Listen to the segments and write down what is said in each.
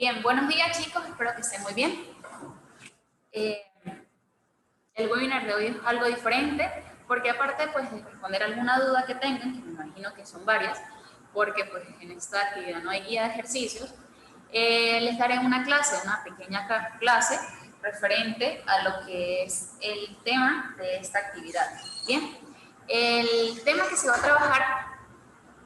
Bien, buenos días chicos, espero que estén muy bien. El webinar de hoy es algo diferente porque aparte pues, de responder alguna duda que tengan, que me imagino que son varias, porque pues, en esta actividad no hay guía de ejercicios, les daré una pequeña clase referente a lo que es el tema de esta actividad. Bien, el tema que se va a trabajar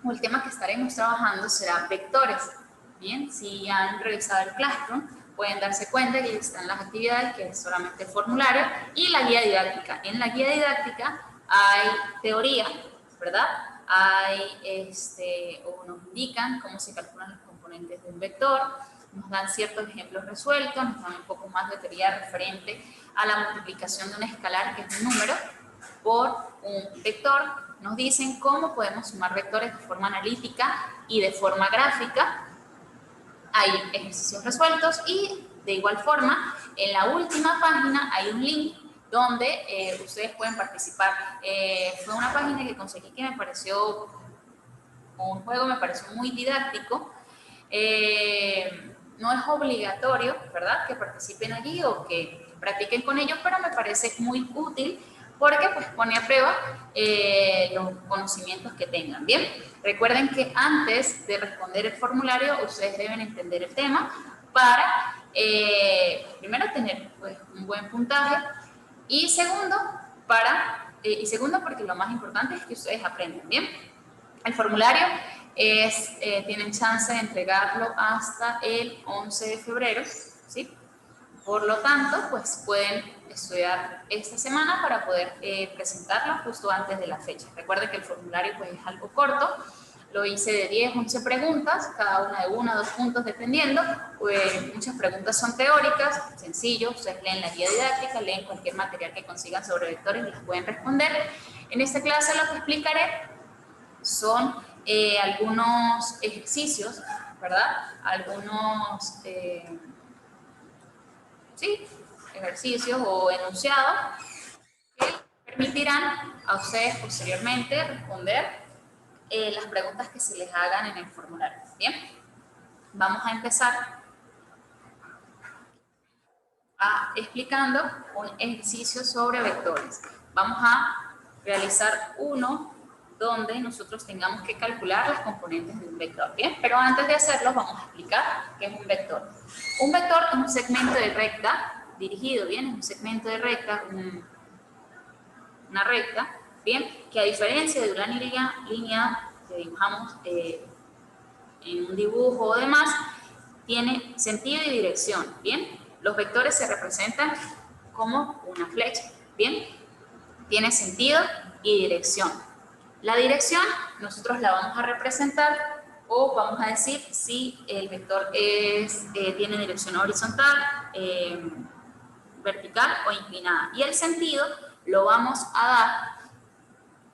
o el tema que estaremos trabajando será vectores. Bien, si han revisado el Classroom, pueden darse cuenta que están las actividades, que es solamente formulario, y la guía didáctica. En la guía didáctica hay teoría, ¿verdad? O nos indican cómo se calculan los componentes de un vector, nos dan ciertos ejemplos resueltos, nos dan un poco más de teoría referente a la multiplicación de un escalar, que es un número, por un vector. Nos dicen cómo podemos sumar vectores de forma analítica y de forma gráfica. Hay ejercicios resueltos y de igual forma en la última página hay un link donde ustedes pueden participar. Fue una página que conseguí que me pareció un juego, me pareció muy didáctico. No es obligatorio, ¿verdad?, que participen allí o que practiquen con ellos, pero me parece muy útil porque pues pone a prueba los conocimientos que tengan. Bien, recuerden que antes de responder el formulario ustedes deben entender el tema para primero tener pues, un buen puntaje y segundo porque lo más importante es que ustedes aprendan. Bien, el formulario tienen chance de entregarlo hasta el 11 de febrero, ¿sí? Por lo tanto, pues pueden estudiar esta semana para poder presentarla justo antes de la fecha. Recuerden que el formulario pues, es algo corto, lo hice de 10, 11 preguntas, cada una de 1 o 2 puntos dependiendo. Pues, muchas preguntas son teóricas, sencillo, ustedes leen la guía didáctica, leen cualquier material que consigan sobre vectores y las pueden responder. En esta clase lo que explicaré son algunos ejercicios, ¿verdad? Algunos ejercicios o enunciados que permitirán a ustedes posteriormente responder las preguntas que se les hagan en el formulario. Bien, vamos a empezar explicando un ejercicio sobre vectores. Vamos a realizar uno donde nosotros tengamos que calcular las componentes de un vector. Bien, pero antes de hacerlo vamos a explicar qué es un vector. Un vector es un segmento de recta dirigido, bien, es un segmento de recta, una recta, bien, que a diferencia de una línea que dibujamos en un dibujo o demás, tiene sentido y dirección, bien. Los vectores se representan como una flecha, bien, tiene sentido y dirección. La dirección nosotros la vamos a representar o vamos a decir si el vector tiene dirección horizontal, vertical o inclinada. Y el sentido lo vamos a dar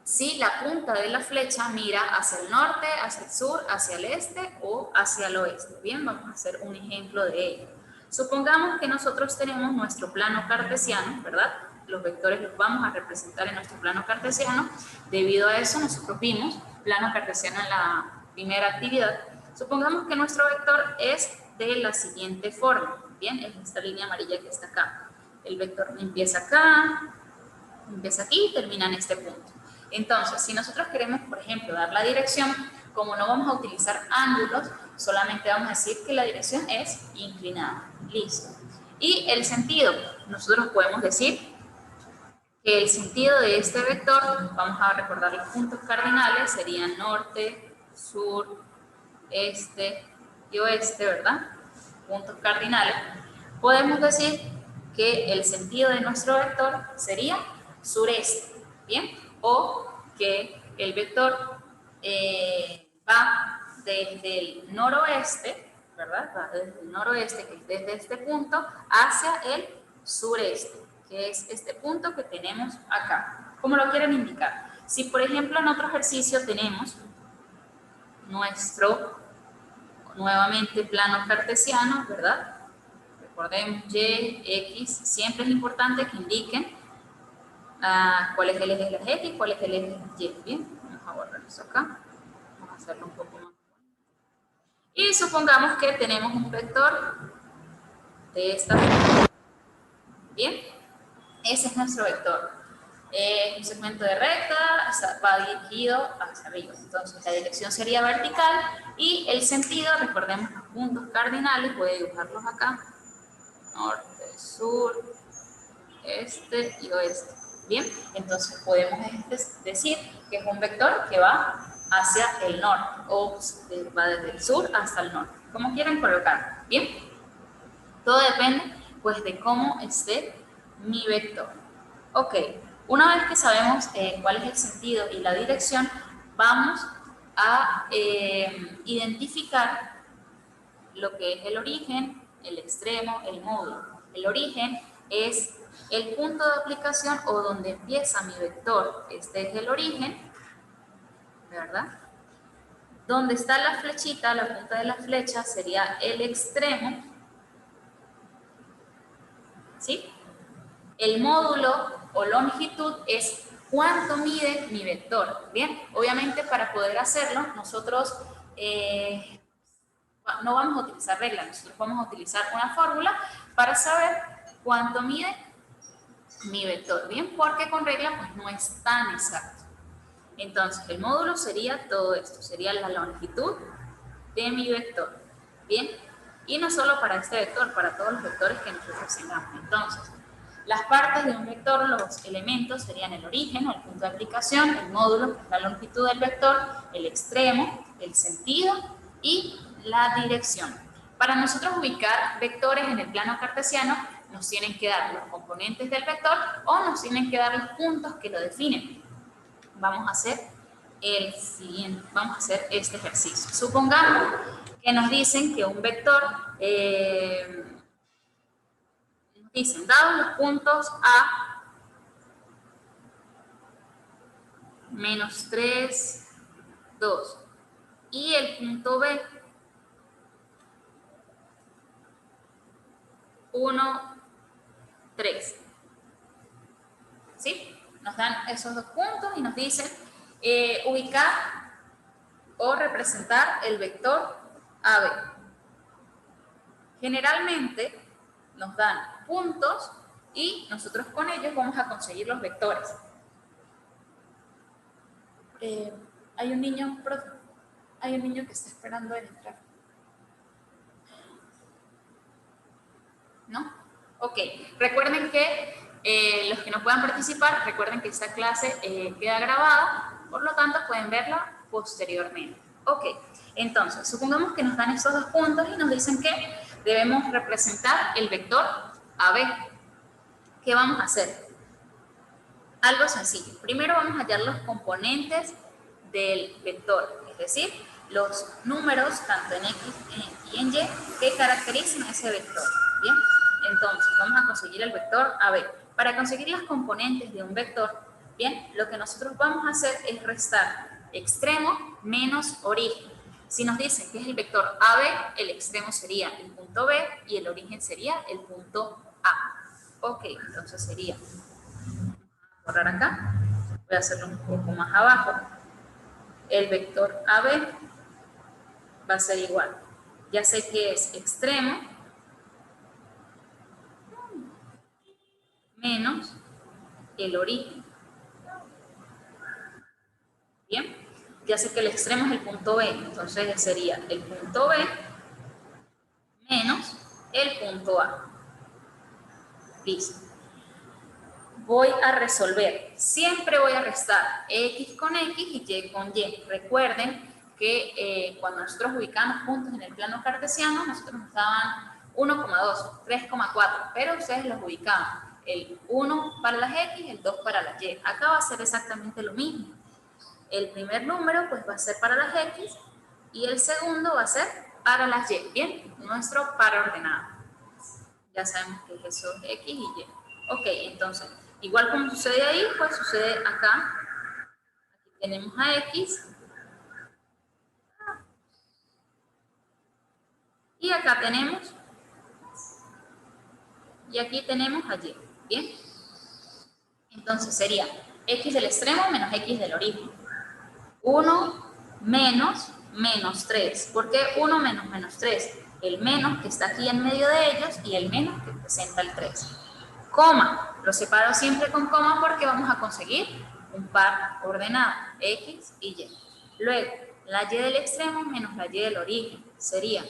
si la punta de la flecha mira hacia el norte, hacia el sur, hacia el este o hacia el oeste. Bien, vamos a hacer un ejemplo de ello. Supongamos que nosotros tenemos nuestro plano cartesiano, ¿verdad? Los vectores los vamos a representar en nuestro plano cartesiano. Debido a eso, nosotros vimos plano cartesiano en la primera actividad. Supongamos que nuestro vector es de la siguiente forma. Bien, es esta línea amarilla que está acá. El vector empieza acá, empieza aquí y termina en este punto. Entonces, si nosotros queremos, por ejemplo, dar la dirección, como no vamos a utilizar ángulos, solamente vamos a decir que la dirección es inclinada. Listo. Y el sentido, nosotros podemos decir que el sentido de este vector, vamos a recordar los puntos cardinales, serían norte, sur, este y oeste, ¿verdad? Puntos cardinales. Podemos decir que el sentido de nuestro vector sería sureste, ¿bien? O que el vector va desde el noroeste, ¿verdad? Va desde el noroeste, que es desde este punto, hacia el sureste, que es este punto que tenemos acá. ¿Cómo lo quieren indicar? Si, por ejemplo, en otro ejercicio tenemos nuestro, nuevamente, plano cartesiano, ¿verdad? Recordemos Y, X, siempre es importante que indiquen cuál es el eje de la Z y cuál es el eje de Y. Bien, vamos a borrar eso acá. Vamos a hacerlo un poco más. Y supongamos que tenemos un vector de esta forma. Bien, ese es nuestro vector. Un segmento de recta va dirigido hacia arriba. Entonces la dirección sería vertical y el sentido, recordemos los puntos cardinales, voy a dibujarlos acá. Norte, sur, este y oeste. Bien, entonces podemos decir que es un vector que va hacia el norte o va desde el sur hasta el norte, como quieran colocarlo. Bien, todo depende pues de cómo esté mi vector. Ok, una vez que sabemos cuál es el sentido y la dirección, vamos a identificar lo que es el origen, el extremo, el módulo. El origen es el punto de aplicación o donde empieza mi vector. Este es el origen, ¿verdad? Donde está la flechita, la punta de la flecha sería el extremo, ¿sí? El módulo o longitud es cuánto mide mi vector. Bien, obviamente para poder hacerlo, nosotros no vamos a utilizar reglas, nosotros vamos a utilizar una fórmula para saber cuánto mide mi vector. Bien, porque con regla pues no es tan exacto. Entonces, el módulo sería todo esto, sería la longitud de mi vector. Bien, y no solo para este vector, para todos los vectores que nosotros tengamos. Entonces, las partes de un vector, los elementos serían el origen o el punto de aplicación, el módulo, que es la longitud del vector, el extremo, el sentido y la dirección. Para nosotros ubicar vectores en el plano cartesiano, nos tienen que dar los componentes del vector o nos tienen que dar los puntos que lo definen. Vamos a hacer el siguiente, vamos a hacer este ejercicio. Supongamos que nos dicen que un vector, nos dicen, dados los puntos A, menos 3, 2, y el punto B, 1, 3. ¿Sí? Nos dan esos dos puntos y nos dicen ubicar o representar el vector AB. Generalmente nos dan puntos y nosotros con ellos vamos a conseguir los vectores. Hay un niño que está esperando en entrar. ¿No? Ok, recuerden que los que no puedan participar, recuerden que esta clase queda grabada, por lo tanto pueden verla posteriormente. Ok, entonces, supongamos que nos dan estos dos puntos y nos dicen que debemos representar el vector AB. ¿Qué vamos a hacer? Algo sencillo. Primero vamos a hallar los componentes del vector, es decir, los números, tanto en X y en Y, que caracterizan a ese vector. Bien, entonces vamos a conseguir el vector AB. Para conseguir las componentes de un vector, bien, lo que nosotros vamos a hacer es restar extremo menos origen. Si nos dicen que es el vector AB, el extremo sería el punto B y el origen sería el punto A. Ok, entonces sería, borrar acá, voy a hacerlo un poco más abajo. El vector AB va a ser igual. Ya sé que es extremo menos el origen. Bien, ya sé que el extremo es el punto B, entonces sería el punto B menos el punto A. Listo. Voy a resolver. Siempre voy a restar X con X y Y con Y. Recuerden que cuando nosotros ubicamos puntos en el plano cartesiano, nosotros nos daban 1,2, 3,4, pero ustedes los ubicaban. El 1 para las X, el 2 para las Y. Acá va a ser exactamente lo mismo. El primer número pues va a ser para las X y el segundo va a ser para las Y. Bien, nuestro par ordenado. Ya sabemos que es eso, X y Y. Ok, entonces, igual como sucede ahí, pues sucede acá. Aquí tenemos a X. Y acá tenemos. Y aquí tenemos a Y. Bien. Entonces sería X del extremo menos X del origen. 1 menos menos 3. ¿Por qué 1 menos menos 3? El menos que está aquí en medio de ellos y el menos que presenta el 3. Coma, lo separo siempre con coma porque vamos a conseguir un par ordenado, X y Y. Luego, la Y del extremo menos la Y del origen sería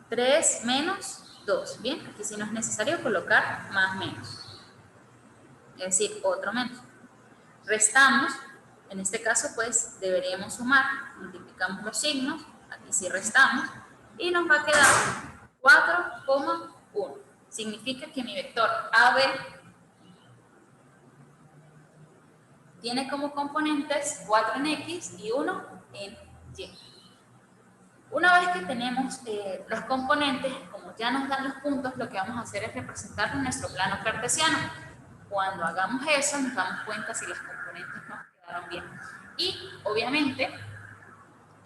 3 menos 2. Bien, aquí sí no es necesario colocar más menos, es decir, otro menos. Restamos, en este caso pues deberíamos sumar, multiplicamos los signos, aquí sí restamos, y nos va a quedar 4,1. Significa que mi vector AB tiene como componentes 4 en X y 1 en Y. Una vez que tenemos los componentes, como ya nos dan los puntos, lo que vamos a hacer es representar nuestro plano cartesiano. Cuando hagamos eso, nos damos cuenta si las componentes nos quedaron bien. Y, obviamente,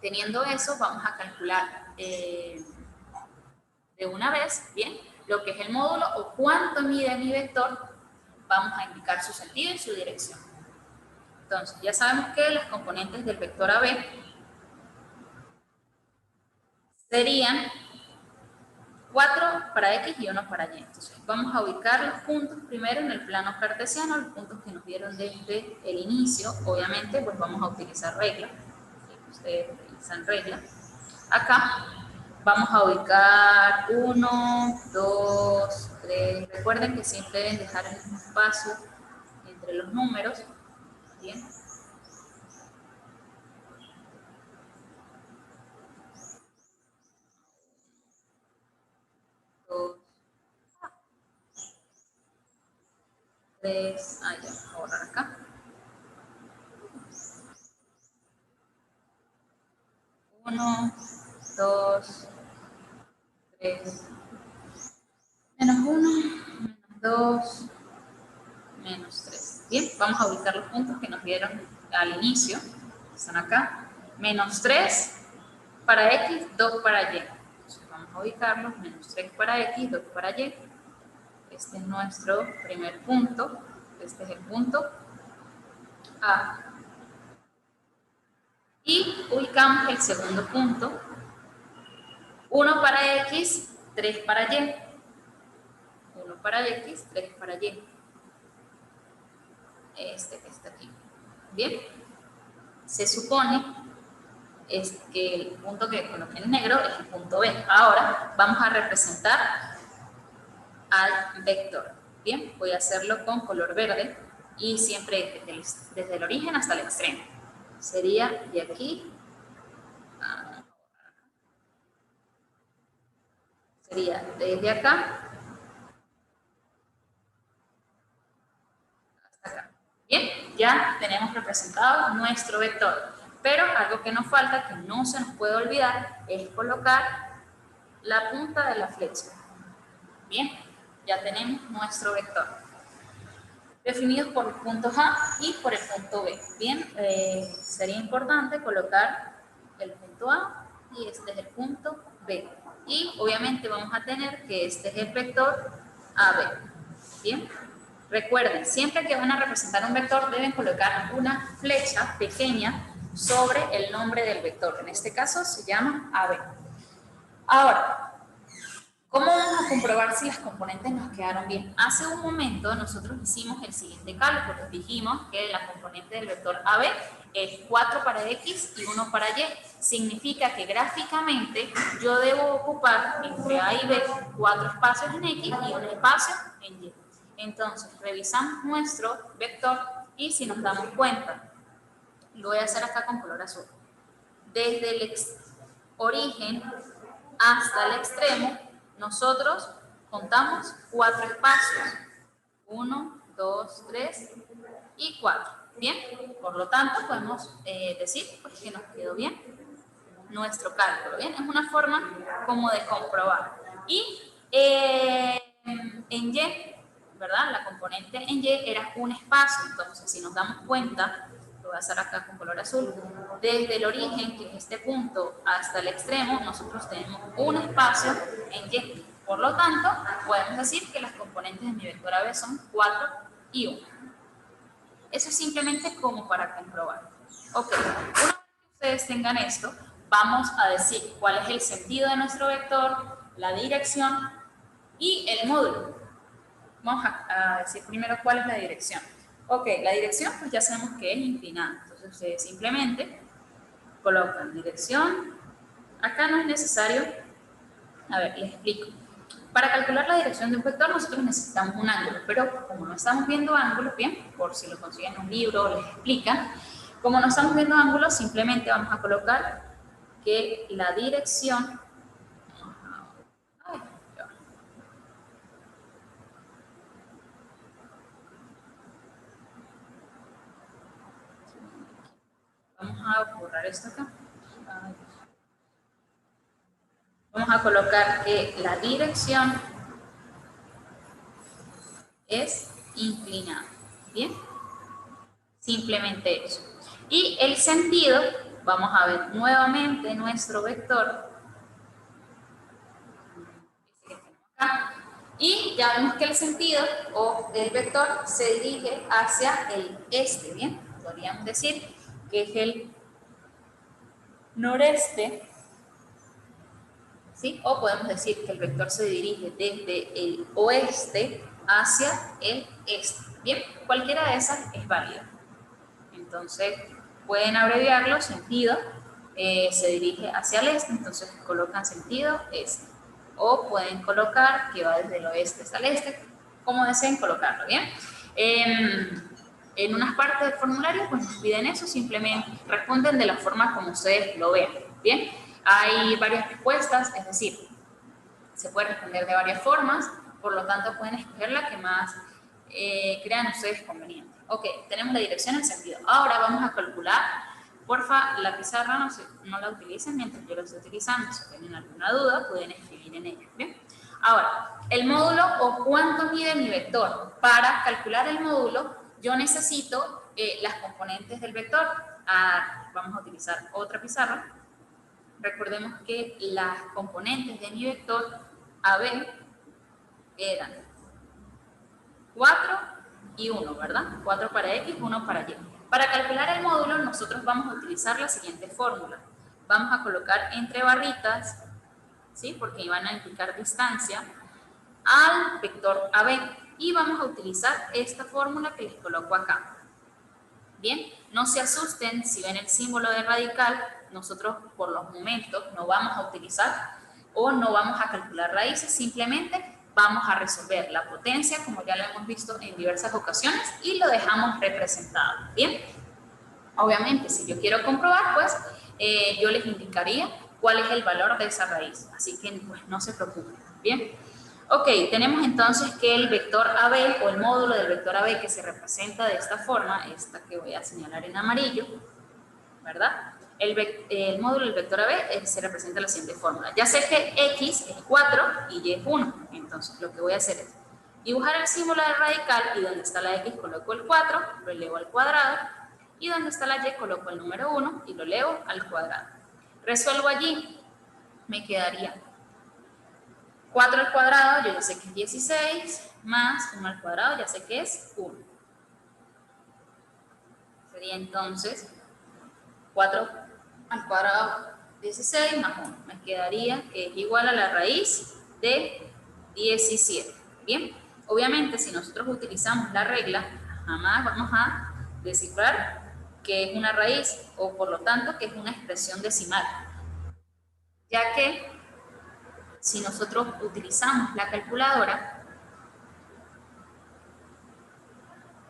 teniendo eso, vamos a calcular de una vez, bien, lo que es el módulo o cuánto mide mi vector. Vamos a indicar su sentido y su dirección. Entonces, ya sabemos que las componentes del vector AB serían 4 para X y 1 para Y. Entonces, vamos a ubicar los puntos primero en el plano cartesiano, los puntos que nos dieron desde el inicio. Obviamente, pues vamos a utilizar regla. Ustedes utilizan regla. Acá vamos a ubicar 1, 2, 3. Recuerden que siempre deben dejar el mismo espacio entre los números. Bien. Tres, ya, vamos a borrar acá. 1, 2, 3, menos 1, menos 2, menos 3. Bien, vamos a ubicar los puntos que nos dieron al inicio. Están acá. Menos 3 para X, 2 para Y. Entonces vamos a ubicarlos. Menos 3 para X, 2 para Y. Este es nuestro primer punto. Este es el punto A. Y ubicamos el segundo punto. 1 para X, 3 para Y. 1 para X, 3 para Y. Este que está aquí. Bien. Se supone que el punto que coloqué en negro es el punto B. Ahora vamos a representar al vector. Bien, voy a hacerlo con color verde y siempre desde el origen hasta el extremo. Sería de aquí, sería desde acá hasta acá. Bien, ya tenemos representado nuestro vector. Pero algo que nos falta, que no se nos puede olvidar, es colocar la punta de la flecha. Bien, ya tenemos nuestro vector, definidos por los puntos A y por el punto B. Bien, sería importante colocar el punto A y este es el punto B. Y obviamente vamos a tener que este es el vector AB. Bien, recuerden, siempre que van a representar un vector deben colocar una flecha pequeña sobre el nombre del vector. En este caso se llama AB. Ahora, ¿cómo vamos a comprobar si las componentes nos quedaron bien? Hace un momento nosotros hicimos el siguiente cálculo. Dijimos que la componente del vector AB es 4 para X y 1 para Y. Significa que gráficamente yo debo ocupar entre A y B 4 espacios en X y un espacio en Y. Entonces, revisamos nuestro vector y si nos damos cuenta, lo voy a hacer acá con color azul. Desde el origen hasta el extremo, nosotros contamos 4 espacios. 1, 2, 3 y 4. Bien, por lo tanto podemos decir pues, que nos quedó bien nuestro cálculo. Bien, es una forma como de comprobar. Y en Y, ¿verdad? La componente en Y era un espacio. Entonces, si nos damos cuenta, lo voy a hacer acá con color azul, desde el origen, que es este punto, hasta el extremo, nosotros tenemos un espacio en Y. Por lo tanto, podemos decir que las componentes de mi vector AB son 4 y 1. Eso es simplemente como para comprobar. Ok, una vez que ustedes tengan esto, vamos a decir cuál es el sentido de nuestro vector, la dirección y el módulo. Vamos a decir primero cuál es la dirección. Ok, la dirección pues ya sabemos que es inclinada. Entonces ustedes simplemente colocan dirección. Acá no es necesario. A ver, les explico. Para calcular la dirección de un vector nosotros necesitamos un ángulo, pero como no estamos viendo ángulos, bien, por si lo consiguen en un libro les explican, como no estamos viendo ángulos, simplemente vamos a colocar que la dirección, vamos a borrar esto acá. Vamos a colocar que la dirección es inclinada. ¿Bien? Simplemente eso. Y el sentido, vamos a ver nuevamente nuestro vector. Y ya vemos que el sentido o el vector se dirige hacia el este. ¿Bien? Podríamos decir que es el noreste. ¿Sí? O podemos decir que el vector se dirige desde el oeste hacia el este. Bien, cualquiera de esas es válida. Entonces, pueden abreviarlo, sentido, se dirige hacia el este, entonces colocan sentido este. O pueden colocar que va desde el oeste hasta el este, como deseen colocarlo, ¿bien? En unas partes del formulario, pues nos piden eso, simplemente responden de la forma como ustedes lo vean, ¿bien? Hay varias respuestas, es decir, se puede responder de varias formas, por lo tanto pueden escoger la que más crean ustedes conveniente. Ok, tenemos la dirección y el sentido. Ahora vamos a calcular, porfa, la pizarra no la utilicen mientras yo la estoy utilizando. Si tienen alguna duda, pueden escribir en ella, ¿bien? Ahora, el módulo o cuánto mide mi vector. Para calcular el módulo, yo necesito las componentes del vector. Vamos a utilizar otra pizarra. Recordemos que las componentes de mi vector AB eran 4 y 1, ¿verdad? 4 para X, 1 para Y. Para calcular el módulo, nosotros vamos a utilizar la siguiente fórmula. Vamos a colocar entre barritas, ¿sí? Porque van a indicar distancia, al vector AB. Y vamos a utilizar esta fórmula que les coloco acá. Bien, no se asusten si ven el símbolo de radical, nosotros por los momentos no vamos a utilizar o no vamos a calcular raíces, simplemente vamos a resolver la potencia, como ya lo hemos visto en diversas ocasiones, y lo dejamos representado. Bien, obviamente si yo quiero comprobar, pues yo les indicaría cuál es el valor de esa raíz, así que pues no se preocupen. Bien. Ok, tenemos entonces que el vector AB o el módulo del vector AB que se representa de esta forma, esta que voy a señalar en amarillo, ¿verdad? El módulo del vector AB se representa de la siguiente fórmula. Ya sé que X es 4 y Y es 1, entonces lo que voy a hacer es dibujar el símbolo de radical y donde está la X coloco el 4, lo elevo al cuadrado, y donde está la Y coloco el número 1 y lo elevo al cuadrado. Resuelvo allí, me quedaría 4 al cuadrado, yo ya sé que es 16, más 1 al cuadrado, ya sé que es 1. Sería entonces 4 al cuadrado, 16 más 1. Me quedaría que es igual a la raíz de 17. Bien, obviamente si nosotros utilizamos la regla, jamás vamos a descifrar que es una raíz o por lo tanto que es una expresión decimal. Ya que si nosotros utilizamos la calculadora,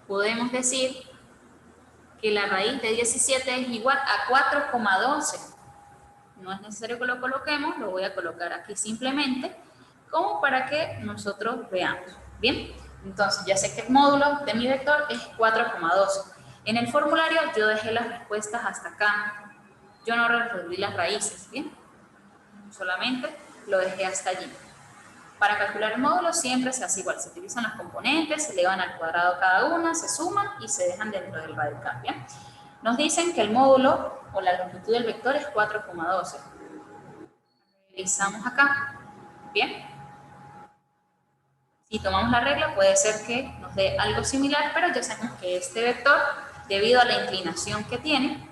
podemos decir que la raíz de 17 es igual a 4,12. No es necesario que lo coloquemos, lo voy a colocar aquí simplemente, como para que nosotros veamos. Bien, entonces ya sé que el módulo de mi vector es 4,12. En el formulario yo dejé las respuestas hasta acá. Yo no resolví las raíces, ¿bien? Solamente lo dejé hasta allí. Para calcular el módulo siempre se hace igual, se utilizan las componentes, se elevan al cuadrado cada una, se suman y se dejan dentro del radical, ¿bien? Nos dicen que el módulo o la longitud del vector es 4,12. Revisamos acá, ¿bien? Si tomamos la regla puede ser que nos dé algo similar, pero ya sabemos que este vector, debido a la inclinación que tiene,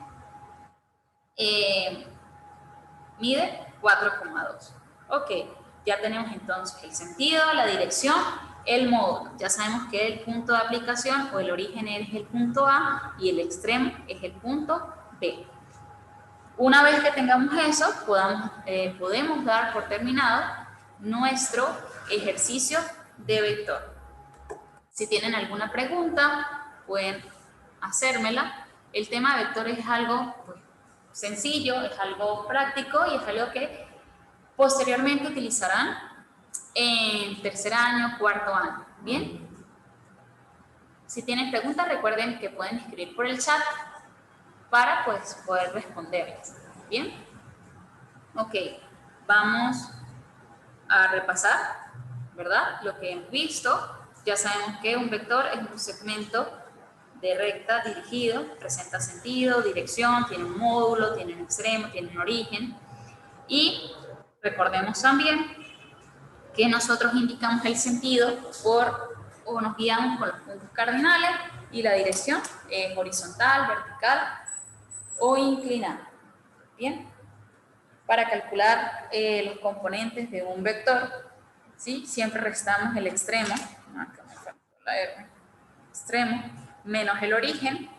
mide 4,2. Ok, ya tenemos entonces el sentido, la dirección, el módulo. Ya sabemos que el punto de aplicación o el origen es el punto A y el extremo es el punto B. Una vez que tengamos eso, podemos dar por terminado nuestro ejercicio de vector. Si tienen alguna pregunta, pueden hacérmela. El tema de vectores es algo pues, sencillo, es algo práctico y es algo que posteriormente utilizarán en tercer año, cuarto año. ¿Bien? Si tienen preguntas, recuerden que pueden escribir por el chat para pues, poder responderles. ¿Bien? Ok, vamos a repasar, ¿verdad? Lo que hemos visto. Ya sabemos que un vector es un segmento de recta dirigido, presenta sentido, dirección, tiene un módulo, tiene un extremo, tiene un origen. Y recordemos también que nosotros indicamos el sentido o nos guiamos por los puntos cardinales y la dirección es horizontal, vertical o inclinada. Bien, para calcular los componentes de un vector, ¿sí? Siempre restamos el extremo, acá me faltó la R, extremo, menos el origen,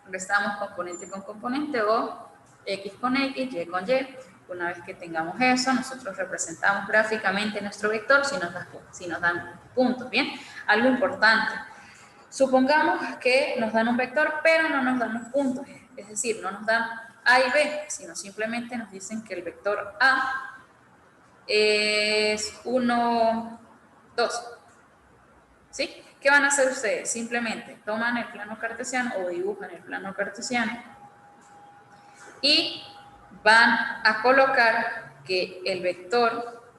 restamos componente con componente o X con X, Y con Y. Una vez que tengamos eso, nosotros representamos gráficamente nuestro vector si nos dan puntos, ¿bien? Algo importante, supongamos que nos dan un vector, pero no nos dan los puntos, es decir, no nos dan A y B, sino simplemente nos dicen que el vector A es 1, 2, ¿sí? ¿Qué van a hacer ustedes? Simplemente toman el plano cartesiano o dibujan el plano cartesiano y van a colocar que el vector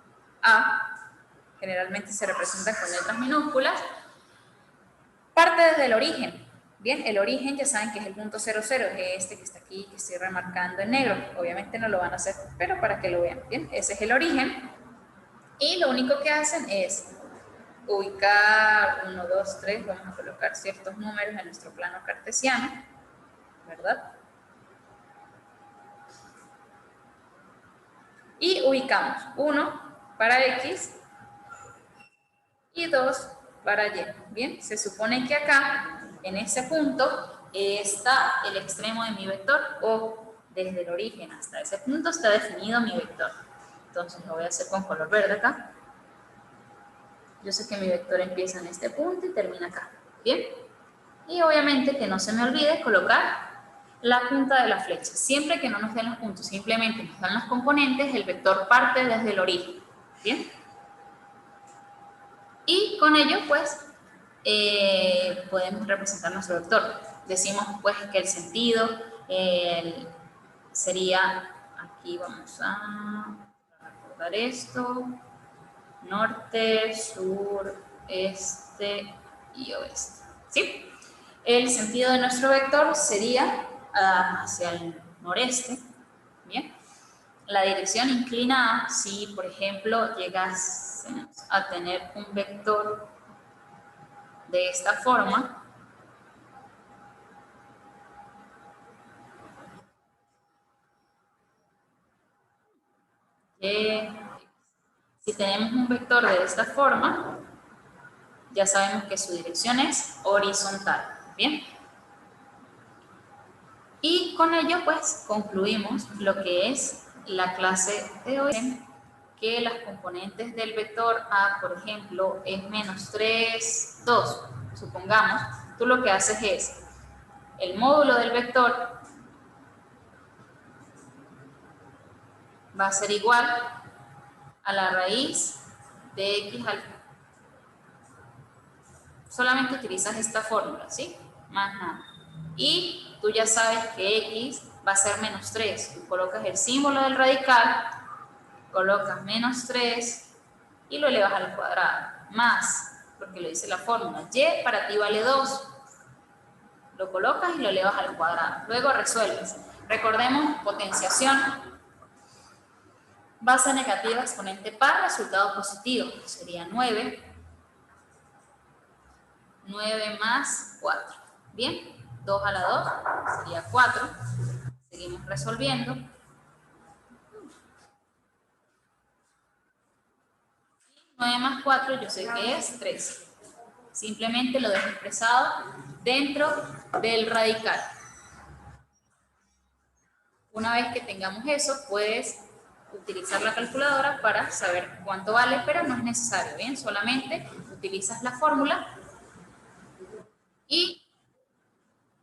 A, generalmente se representa con letras minúsculas, parte desde el origen. Bien, el origen ya saben que es el punto 0, 0, es este que está aquí, que estoy remarcando en negro. Obviamente no lo van a hacer, pero para que lo vean. Bien, ese es el origen. Y lo único que hacen es ubicar 1, 2, 3, vamos a colocar ciertos números en nuestro plano cartesiano, ¿verdad? Y ubicamos 1 para X y 2 para Y. Bien, se supone que acá, en ese punto, está el extremo de mi vector o desde el origen hasta ese punto está definido mi vector. Entonces lo voy a hacer con color verde acá. Yo sé que mi vector empieza en este punto y termina acá. Bien. Y obviamente que no se me olvide colocar la punta de la flecha. Siempre que no nos den los puntos, simplemente nos dan los componentes, el vector parte desde el origen. Bien. Y con ello, pues, podemos representar nuestro vector. Decimos, pues, que el sentido sería, aquí vamos a recordar esto, norte, sur, este y oeste. ¿Sí? El sentido de nuestro vector sería hacia el noreste. Bien. La dirección inclinada, si por ejemplo llegas a tener un vector de esta forma, si tenemos un vector de esta forma, ya sabemos que su dirección es horizontal. Bien. Y con ello, pues, concluimos lo que es la clase de hoy, que las componentes del vector A, por ejemplo, es menos 3, 2. Supongamos, tú lo que haces es, el módulo del vector va a ser igual a la raíz de x al... Solamente utilizas esta fórmula, ¿sí? Más nada. Y tú ya sabes que x va a ser menos 3. Tú colocas el símbolo del radical, colocas menos 3 y lo elevas al cuadrado. Más, porque lo dice la fórmula, y para ti vale 2. Lo colocas y lo elevas al cuadrado. Luego resuelves. Recordemos potenciación. Base negativa, exponente par, resultado positivo. Sería 9. 9 más 4. Bien, 2 a la 2 sería 4. Seguimos seguimos resolviendo. 9 más 4 yo sé que es 13. Simplemente lo dejo expresado dentro del radical. Una vez que tengamos eso, puedes utilizar la calculadora para saber cuánto vale, pero no es necesario, ¿bien? Solamente utilizas la fórmula y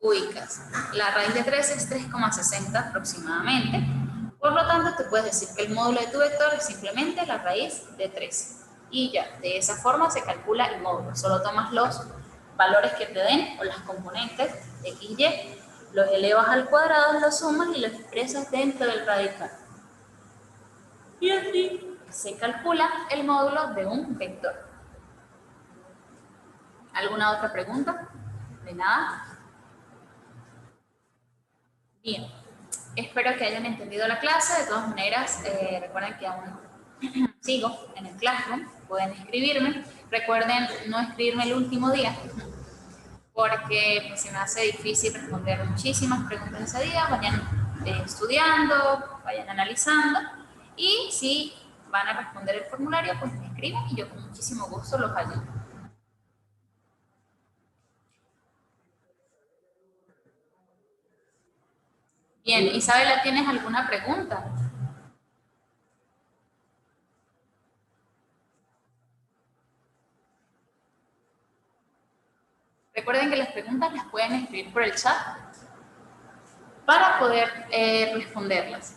ubicas. La raíz de 13 es 3,60 aproximadamente. Por lo tanto, te puedes decir que el módulo de tu vector es simplemente la raíz de 13. Y ya, de esa forma se calcula el módulo. Solo tomas los valores que te den o las componentes x, y, los elevas al cuadrado, los sumas y los expresas dentro del radical. Y así se calcula el módulo de un vector. ¿Alguna otra pregunta? ¿De nada? Bien, espero que hayan entendido la clase. De todas maneras, recuerden que aún sigo en el Classroom, pueden escribirme. Recuerden no escribirme el último día, porque pues, se me hace difícil responder muchísimas preguntas ese día. Vayan estudiando, vayan analizando, y si van a responder el formulario, pues me escriben y yo con muchísimo gusto los ayudo. Bien, Isabela, ¿tienes alguna pregunta? Recuerden que las preguntas las pueden escribir por el chat para poder responderlas.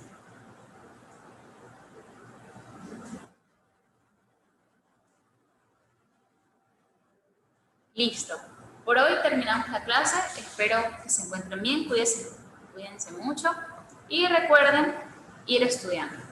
Listo. Por hoy terminamos la clase. Espero que se encuentren bien. Cuídense mucho. Y recuerden ir estudiando.